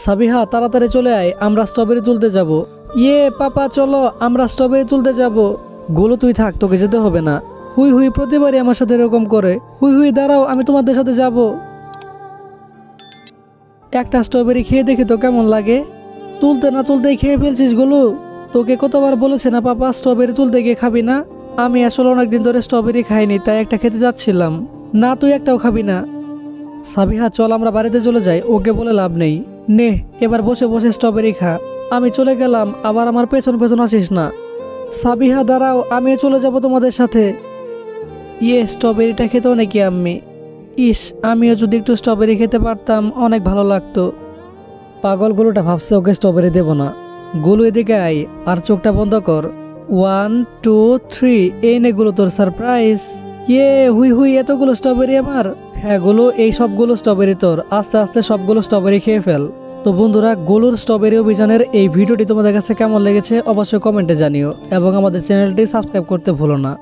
সাবিহা তাড়াতাড়ি চলে আয়, আমরা স্ট্রবেরি তুলতে যাব। ইয়ে পাপা চলো, আমরা স্ট্রবেরি তুলতে যাব। গোলু তুই থাক, তোকে যেতে হবে না। হুই হুই প্রতিবারই আমার সাথে এরকম করে। হুই হুই দাঁড়াও, আমি তোমাদের সাথে যাব। একটা স্ট্রবেরি খেয়ে দেখি তো কেমন লাগে। তুলতে না তুলতেই খেয়ে ফেলছিস গোলু। তোকে কতবার বলেছে না পাপা স্ট্রবেরি তুলতে গিয়ে খাবি না। আমি আসলে অনেকদিন ধরে স্ট্রবেরি খাইনি, তাই একটা খেতে যাচ্ছিলাম। না তুই একটাও খাবি না। সাবিহা চল আমরা বাড়িতে চলে যাই, ওকে বলে লাভ নেই। নে এবার বসে বসে স্ট্রবেরি খা। আমি চলে গেলাম, আবার আমার পেছন পেছন আসিস না। সাবিহা দাঁড়াও, আমিও চলে যাব তোমাদের সাথে। ইয়ে স্ট্রবেরিটা খেতেও নাকি আম্মি। ইস আমিও যদি একটু স্ট্রবেরি খেতে পারতাম অনেক ভালো লাগতো। পাগল গোলুটা ভাবছে ওকে স্ট্রবেরি দেব না। গোলু এদিকে আয়, আর চোখটা বন্ধ কর। 1 2 3, এই নে গোলু তোর সারপ্রাইজ। ইয়ে হুই হুই এতগুলো স্ট্রবেরি আমার। হ্যাঁ গোলু, এই সবগুলো স্ট্রবেরি তোর। আস্তে আস্তে সবগুলো স্ট্রবেরি খেয়ে ফেল। তো বন্ধুরা, গোলুর স্ট্রবেরি অভিযানের এই ভিডিওটি তোমাদের কাছে কেমন লেগেছে অবশ্যই কমেন্টে জানিও, এবং আমাদের চ্যানেলটি সাবস্ক্রাইব করতে ভুলো না।